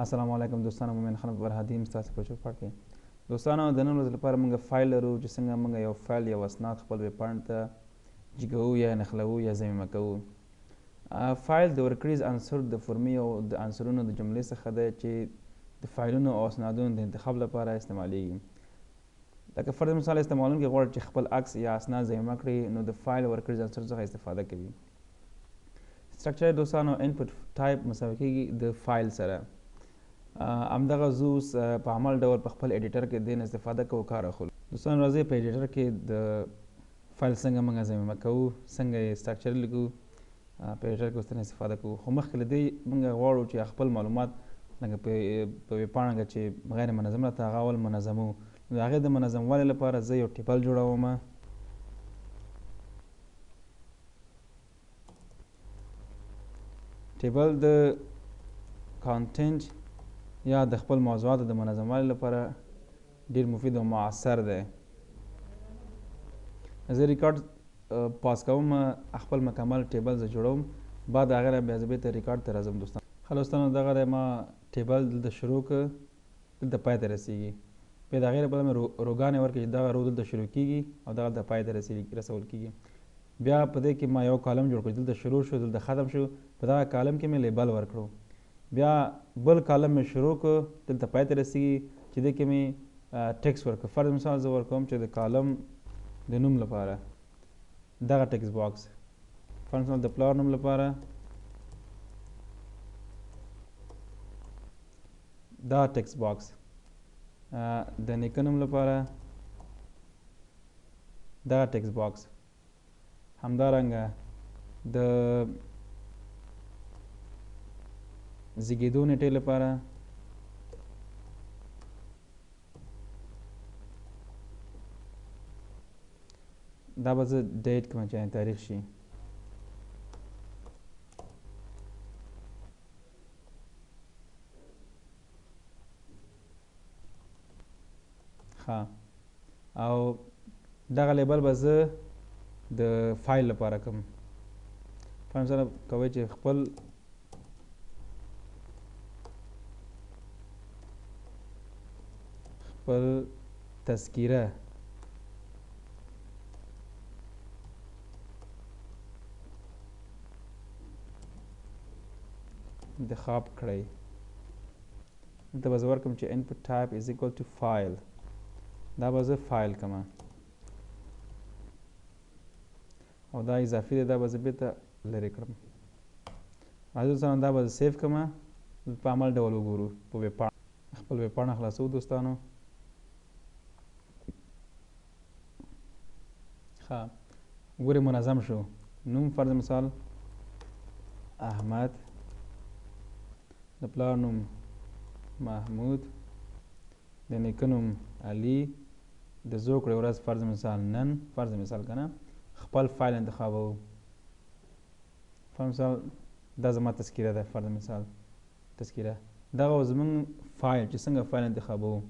السلام علیکم دوستانو، مومن خان فرهادي ستاسو په چوپړ کې دوستانو د نن ورځې لپاره موږ فایل لرو چې څنګه موږ یو فایل یا اسناد خپل ویب پاڼې ته جګوو یا نښلوو یا ضمیمه کوو. فایل د ورکړیز عنصر د فرمې او د عنصرونو د جملې څخه دی چې د فایلونو او اسنادونو د انتخاب لپاره استعمالیږي. لکه فرض مثال استعمالونکي غواړي چې خپل عکس یا اسناد ضمیمه کړي نو د فایل ورکړیز عنصر څخه استفاده کوي. سټرکچر دوستانو انپوټ ټایپ مساوي کیږي د فایل سره. همدغه زه اوس په عمل ډول په خپل ایډیټر کې د استفاده کوو کار اخلو. دوستانو راځئ په ایډیټر کې د فایل څنګه موږ ضمیمه کوو، څنګه یې سټرکچر لیکو، په ایډیټر کې اوس ترې استفاده کوو. خو مخکې له دې موږ غواړو چې خپل معلومات لکه په ویب پاڼه کې چې غیر منظم راته هغه اول منظمو. نو د هغې د منظموالي لپاره زه یو ټیبل جوړوم. ټیبل د کانټینټ یا د خپل موضوعاتو د منظموالي لپاره ډیر مفید او معاصر دی. زه ریکارډ پاس کوم، خپل مکمل ټیبل زه جوړوم، بعد هغه نه بیا زه بیرته ریکارډ ته راځم. ښه دوستانو، دغه دی ما ټیبل دلته شروع کړ، دلته پای ته رسیږي. بیا د هغې لپاره مې روګانې ورکړي چې دغه رو دلته شروع کیږي او دغه د پای ته رسول کیږي. بیا په دې کې ما یو کالم جوړ کړ، دلته شروع شو دلته ختم شو، په دغه کالم کې مې لیبل ورکړو. بیا بل کالم مې شروع کړ، دلته پای ته رسیږي چې دې کې مې ټیکس ورکړ. فرض مثال زه ورکوم چې د کالم د نوم لپاره دغه ټیکس باکس، فرض مثال د پلار نوم لپاره دا ټیکس باکس، د نیکه نوم لپاره دغه ټیکس باکس، همدارنګه د زیږېدو نیټې لپاره دا به زه ډیټ کوم چې تاریخ شي. او دغه لیبل به زه د فایل لپاره کوم. مثلا کوئ چې خپل تذکیره انتخاب کړئ. دلته به زه ورکړم چې input type is equal to file. دا به زه فایل کوم او دا اضافي دی، دا به زه بیرته لرې کړم. راځئ دوستانو دا به زه سیف کوم، په عمل ډول وګورو. په ویب پاڼه خپل ویب پاڼه خلاصو دوستانو. ګورې منظم شو. نوم فرض مثال احمد، د پلار نوم محمود، د نیکه نوم علي، د زوکړې ورځ فرض مثال نن، فرض مثال که نه. خپل فایل انتخابوو. فرض مثال دا زما تذکیره ده، فرض مثال تذکیره. دغه زموږ فایل چې څنګه فایل انتخابوو،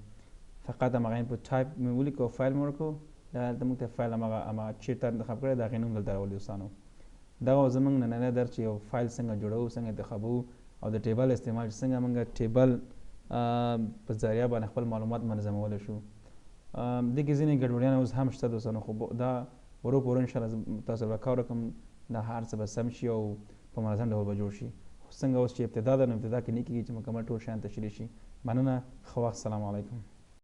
فقط همغه input type مې ولیکو او فایل مې ورکړو. دلته موږ ته فایل همغه چیرته انتخاب کړی د هغې نوم دلته راولي. دوستانو دغه زموږ نننی درس چې یو فایل څنګه جوړوو، څنګه انتخابوو او د ټیبل استعمال چې څنګه موږ ټیبل په ذریعه باندې خپل معلومات منظمولی شو. دې کې ځینې ګډوډیانې اوس هم شته دوستانو، خو دا ورو په ورو انشاءالله تاسو به کار وکړم، دا هر څه به سم شي او په منظم ډول به جوړ شي. څنګه اوس چې ابتدا ده نو ابتدا کې نه کېږي چې مکمل ټول شیان تشریح شي. مننه، ښه وخت، سلام علیکم.